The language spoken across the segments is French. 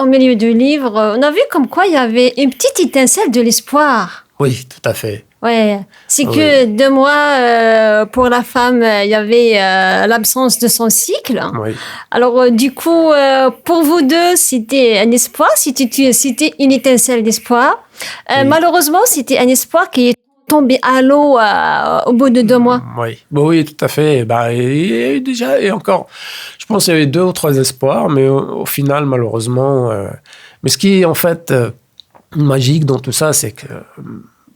au milieu du livre, on a vu comme quoi il y avait une petite étincelle de l'espoir. Oui, tout à fait. Ouais, c'est Oui. que 2 mois pour la femme, il y avait l'absence de son cycle. Oui. Alors du coup, pour vous deux, c'était un espoir, c'était une étincelle d'espoir. Oui. Malheureusement, c'était un espoir qui est tombé à l'eau au bout de 2 mois. Oui, bon, oui, tout à fait. Bah, et déjà, et encore, je pense qu'il y avait 2 ou 3 espoirs, mais au final, malheureusement. Mais ce qui est en fait magique dans tout ça, c'est que,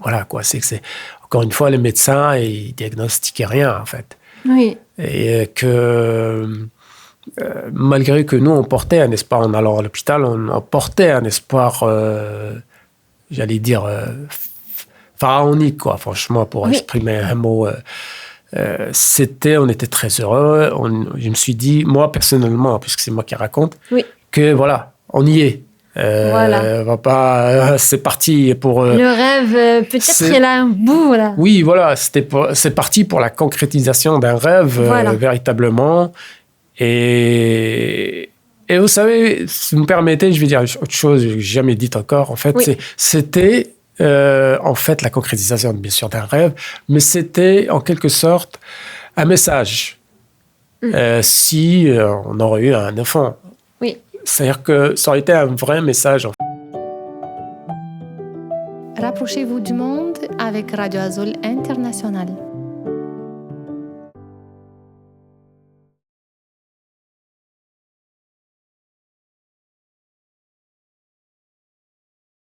voilà, quoi, c'est encore une fois, les médecins, ils diagnostiquaient rien, en fait. Oui. Et que malgré que nous, on portait un espoir en allant à l'hôpital, on portait un espoir, j'allais dire, pharaonique, quoi, franchement, pour Oui. exprimer un mot. On était très heureux. Je me suis dit, moi, personnellement, puisque c'est moi qui raconte, Oui. que voilà, on y est. Voilà. On va pas, c'est parti pour. Le rêve, peut-être il a un bout, là. Oui, voilà, c'est parti pour la concrétisation d'un rêve, Voilà. véritablement. Et vous savez, si vous me permettez, je vais dire autre chose que j'ai jamais dite encore. En fait, Oui. c'était en fait la concrétisation, bien sûr, d'un rêve, mais c'était en quelque sorte un message. Si on aurait eu un enfant. Oui. C'est-à-dire que ça aurait été un vrai message. Rapprochez-vous du monde avec Radio Azul International.